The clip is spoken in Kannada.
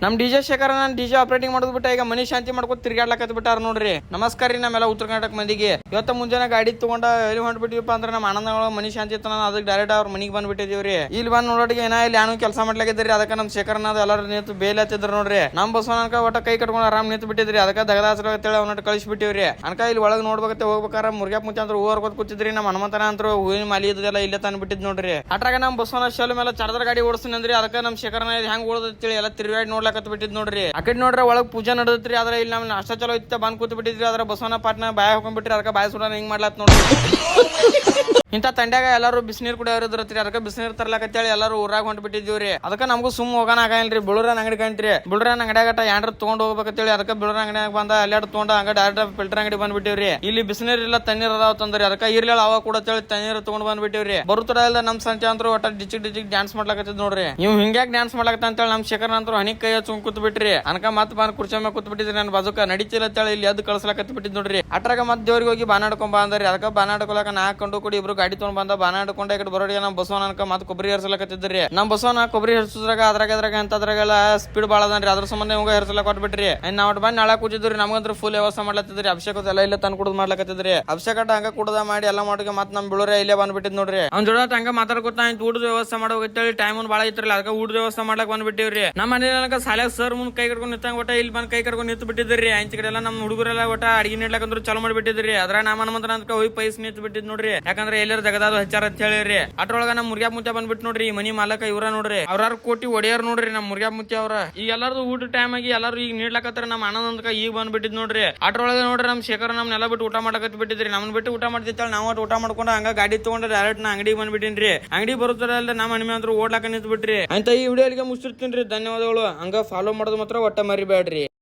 ನಮ್ ಡಿಜೆ ಶೇಖರ್ ಡಿಜೆ ಆಪರೇಟಿಂಗ್ ಮಾಡೋದ್ ಬಿಟ್ಟ ಈಗ ಮನಿ ಶಾಂತಿ ಮಾಡ್ಕೊತ ತಿರ್ಗಾಡ್ಲಕತ್ ಬಿಟ್ಟಾರ ನೋಡ್ರಿ. ನಮಸ್ಕಾರ ರೀ ನಮ್ಮೆಲ್ಲ ಉತ್ತರ ಕರ್ನಾಟಕ ಮಂದಿಗೆ. ಇವತ್ತ ಮುಂಜಾನೆ ಗಾಡಿ ತಗೊಂಡ ಎಲ್ಲಿ ಹೊಂಟ್ಬಿಟ್ಟಿವಪ್ಪ ಅಂದ್ರೆ ನಮ್ಮ ಆನಂದಗಳ ಮನಿ ಶಾಂತಿ ಇತ್ತ ಅದಕ್ಕೆ ಡೈರೆಕ್ಟ್ ಅವ್ರ ಮನಿಗೆ ಬಂದ್ಬಿಟ್ಟಿದೀವ್ರಿ. ಇಲ್ಲಿ ಬಂದ್ ನೋಡೋಟಿಗೆ ಏನ ಇಲ್ಲಿ ಏನು ಕೆಲಸ ಮಾಡ್ಲಾಗಿದ್ರಿ. ಅದಕ್ಕೆ ನಮ್ ಶೇಖರ್ನ ಎಲ್ಲರೂ ನಿಂತು ಬೇಲೆ ಹತ್ತಿದ್ರು ನೋಡ್ರಿ. ನಮ್ ಬಸವನಕ ಒಟ್ಟ ಕೈ ಕಟ್ಕೊಂಡು ಆರಾಮ್ ನಿಂತು ಬಿಟ್ಟಿದ್ರಿ. ಅದಕ್ಕೆ ದಗದಾಸರ ಅಂತೇಳಿ ಅವ್ನ ಕಳಿಸಿ ಬಿಟ್ಟಿವ್ರಿ. ಅನ್ಕ ಇಲ್ಲಿ ಒಳಗ್ ನೋಡ್ಬೇಕತ್ತೆ ಹೋಗ್ಬೇಕಾರ ಮುರ್ಗ್ಯಾಪ್ ಮುಂಚೆ ಅಂದ್ರೆ ಹೂವರ್ಕೋತ್ ಕೂತಿದ್ರಿ. ನಮ್ಮ ಹನುಮಂತನ ಅಂತ ಹೂವಿನ ಮಾಲಿ ಇದೆಲ್ಲ ಇಲ್ಲೇ ತಂದ್ ಬಿಟ್ಟಿದ್ ನೋಡ್ರಿ. ಅಟ್ರಾಗ ನಮ್ ಬಸವನ ಶೆಲ್ ಮೇಲೆ ಚಾರ್ಜರ್ ಗಾಡಿ ಓಡಿಸ್ತೀನಿ ಅಂದ್ರಿ. ಅದಕ್ಕೆ ನಮ್ ಶೇಖರ್ನ ಹೆಂಗ್ ಓಡೋದತ್ತೇಳಿ ಎಲ್ಲ ತಿರುಗಾಡಿ ನೋಡ್ಲಾಕತ್ ಬಿಟ್ಟಿದ್ ನೋಡ್ರಿ. ಆ ಕಡೆ ನೋಡ್ರಿ ಒಳಗ್ ಪೂಜೆ ನಡೆದ್ರಿ. ಆದ್ರೆ ಇಲ್ಲಿ ನಮ್ ಅಷ್ಟ ಚಲೋ ಇತ್ತ ಬಂದ್ ಕೂತ್ ಬಿಟ್ಟಿದ್ರಿ. ಅದ್ರ ಬಸವನ ಪಾಟ್ನ ಬಾಯ ಹಾಕೊಂಡ್ಬಿಟ್ರಿ. ಅದಕ್ಕೆ ಬಾಯ ಸುಡ ಹಿಂಗ್ ಮಾಡ್ಲಾತ್ ನೋಡ್ರಿ. ಇಂತ ತಂಡ್ಯಾಗ ಎಲ್ಲಾರು ಬಿಸಿನೀರ್ ಕುಡಿಯೋರಿದ್ರತ್ರಿ. ಅದಕ್ಕೆ ಬಿಸಿನೀರ್ ತರ್ಲಾಕತ್ತೇಳಿ ಎಲ್ಲಾರು ಊರಾಗ ಹೊಂಟ್ಬಿಟ್ಟಿದ್ವಿ. ಅದಕ್ಕೆ ನಮಗೂ ಸುಮ್ ಹೋಗೋಣ ಆಗಲ್ರಿ. ಬುಳುರನ್ ಅಂಗಡಿ ಕಂಟ್ರಿ. ಬುಳುರನ್ ಅಂಗಡಿಯಾಗಟ ಯಾಂಡ್ರ ತಗೊಂಡ್ ಹೋಗ್ಬೇಕಂತೇಳಿ ಅದಕ್ಕೆ ಬುಳುರನ್ ಅಂಗಡಿಯಾಗ ಬಂದ ಅಲ್ಲಾಡ್ ತಗೊಂಡ ಹಂಗ ಡೈರೆಕ್ಟ್ ಫಿಲ್ಟರ್ ಅಂಗಡಿ ಬಂದ್ಬಿಟ್ಟಿವ್ರಿ. ಇಲ್ಲಿ ಬಿಸಿನೀರ್ ಇಲ್ಲ ತಣ್ಣೀರ್ ಅದಾವ ತಂದ್ರಿ. ಅದಕ್ಕೆ ಇರ್ಲಿಲ್ಲ ಅವಾಗ ಕೂಡ ತಣ್ಣೀರ್ ತಗೊಂಡ್ ಬಂದ್ಬಿಟ್ಟಿವ್ರಿ. ಬರುತ್ತಡ ಇಲ್ಲ ನಮ್ ಸಂತೆ ಅಂತೂ ಒಟ್ಟ ಡಿಚಿಕ್ ಡ್ಯಾನ್ಸ್ ಮಾಡ್ಲಾಕತ್ತಿದ್ ನೋಡ್ರಿ. ನೀವು ಹಿಂಗ್ಯಾಕ್ ಡ್ಯಾನ್ಸ್ ಮಾಡ್ಲಾಕತ್ತ ಅಂತೇಳಿ ನಮ್ ಶೇಖರ್ ಅಂತೂ ಹನಿ ಕೈ ಹಚ್ಚು ಕೂತ್ ಬಿಟ್ರಿ. ಅನ್ಕ ಮತ್ ಬಂದ್ ಕುರ್ಚಿ ಮೇಲೆ ಕೂತ್ ಬಿಟ್ಟಿದ್ರಿ. ನನ್ ಬಾಜುಕ ನಡಿತಿಲ್ಲ ಅಂತೇಳಿ ಇಲ್ಲಿ ಎದ್ದು ಕಳ್ಸಲಾಕತ್ ಬಿಟ್ಟಿದ್ ನೋಡ್ರಿ. ಅಟ್ರಾಗ ಮತ್ ದೇವ್ರಿಗೆ ಹೋಗಿ ಬಾನಾಡ್ಕೊಂಡ್ ಬಂದ್ರಿ. ಅದಕ್ಕೆ ಬಾನಾಡ್ಕೊಳಕ ನಾಕೊಂಡು ಕೂಡಿ ಇಬ್ರು ಗಾಡಿ ತಗೊಂಡ್ ಬಂದ ಬಾನಾಡ್ಕೊಂಡ ಈ ಕಡೆ ಬರೋಡಿಗೆ ನಮ್ ಬಸವನ ಅನ್ಕ ಮತ್ ಕೊಬ್ಬರಿ ಹರ್ಸಲಕತ್ತಿದ್ರಿ. ನಮ್ ಬಸವನ ಕೊಬ್ಬರಿ ಹರ್ಸುದ್ರಾಗ ಅದ್ರಾಗ ಅಂತದ್ರಾಗೆಲ್ಲ ಸ್ಪೀಡ್ ಬಾಳ ಅದನ್ರಿ. ಅದ್ರ ಸಂಬಂಧ ಇವಾಗ ಹರ್ಸಲಕ್ ಕೊಟ್ಬಿಟ್ರಿ. ನಾವ್ ಬಂದ್ ನಾಳೆ ಕೂತಿದ್ರಿ. ನಮ್ಗಂತ್ರ ಫುಲ್ ವ್ಯವಸ್ಥೆ ಮಾಡ್ಲತ್ತಿದ್ರಿ. ಅಭಿಷೇಕ ಎಲ್ಲ ಇಲ್ಲ ತಂದ್ ಕುಡ್ದು ಮಾಡ್ಲಕತ್ತಿದ್ರಿ. ಅಭಿಷೇಕ ಹಂಗ ಕುಡ್ದ ಮಾಡಿ ಎಲ್ಲ ಮಾಡೋಕೆ ಮತ್ ನಮ್ ಬಿಳುರೆ ಇಲ್ಲೇ ಬಂದ್ಬಿಟ್ಟಿದ್ ನೋಡ್ರಿ. ಅವ್ನ ಜೋಡ ಹಂಗ ಮಾತಾಡ್ಕೊತ ಊಟದ ವ್ಯವಸ್ಥೆ ಮಾಡೋಗತ್ತೇಳಿ ಟೈಮ್ ಬಾಳ ಇತ್ರಲ್ಲ. ಅದಕ್ಕೆ ಊಟದ ವ್ಯವಸ್ಥೆ ಮಾಡ್ಲಕ್ ಬಂದ್ಬಿಟ್ಟಿವ್ರಿ. ನಮ್ಮ ಮನೆ ಸಾಲ ಸರ್ ಮುಂದ್ ಕೈ ಕಟ್ಕೊಂಡ್ ನಿಂತಂಗ ಒಟ್ಟ ಇಲ್ಲಿ ಬಂದ್ ಕೈ ಕಟ್ಕೊಂಡ್ ನಿಂತು ಬಿಟ್ಟಿದ್ರಿ. ಆಂಚಿ ಕಡೆ ಎಲ್ಲ ನಮ್ ಹುಡುಗರೆಲ್ಲ ಒಟ್ಟ ಅಡಿಗೆ ನೀಡ್ಲಕ್ಕಂದ್ರು ಚಲೋ ಮಾಡ್ಬಿಟ್ಟಿದ್ರಿ. ಅದ್ರ ನಮ್ಮ ಹನುಮಂತನ ಅಂತ ಹೋಗಿ ಪೈಸ್ ನಿಂತು ಬಿಟ್ಟಿದ್ ನೋಡ್ರಿ. ಯಾಕಂದ್ರೆ ಎಲ್ಲರೂ ಜಗದಾದ ಹಚ್ಚಾರ ಅಂತ ಹೇಳಿರಿ. ಅಟ್ರೊಳಗ ನಮ್ ಮುರ್ಗ್ಯಾ ಮುತ್ಯ ಬಂದ್ಬಿಟ್ಟು ನೋಡ್ರಿ. ಮನಿ ಮಾಲಕ ಇವ್ರ ನೋಡ್ರಿ. ಅವ್ರಾರು ಕೋಟಿ ಒಡೆಯರ್ ನೋಡ್ರಿ ನಮ್ ಮುರ್ಗ್ಯಾ ಮುತ್ಯ ಅವ್ರ. ಈಗ ಎಲ್ಲಾರ್ದು ಊಟ ಟೈಮ್ ಆಗಿ ಎಲ್ಲಾರು ಈಗ ನೀಡ್ಲಕತ್ತಾರ. ನಮ್ ಆನಂದ ಈಗ ಬಂದ್ಬಿಟ್ಟಿದ್ ನೋಡ್ರಿ. ಅಟ್ರೊಳಗ ನೋಡ್ರಿ ನಮ್ ಶೇಖರ್ ನಮ್ನೆಲ್ಲ ಬಿಟ್ಟು ಊಟ ಮಾಡಕತ್ ಬಿಟ್ಟಿದ್ರಿ. ನಮ್ನ ಬಿಟ್ಟು ಊಟ ಮಾಡ್ತಿತ್ತಲ್ಲ ನಾವು ಊಟ ಮಾಡ್ಕೊಂಡು ಹಂಗ ಗಾಡಿ ತಗೊಂಡ್ರೆ ಡೈರೆಕ್ಟ್ ನಾ ಅಂಗಡಿಗೆ ಬಂದ್ಬಿಟ್ಟಿನ್ರಿ. ಅಂಗಡಿ ಬರುತ್ತಲ್ಲ ನಮ್ಮ ಹನುಮೆ ಅಂದ್ರು ಓಡ್ಲಾಕ ನಿಂತ್ ಬಿಟ್ರಿ. ಅಂತ ಈ ವಿಡಿಯೋ ಮುಗಿಸಿರ್ತೀನಿ. ಧನ್ಯವಾದಗಳು. ಹಂಗ ಫಾಲೋ ಮಾಡೋದು ಮಾತ್ರ ಒಟ್ಟ ಮರಿಬೇಡ್ರಿ.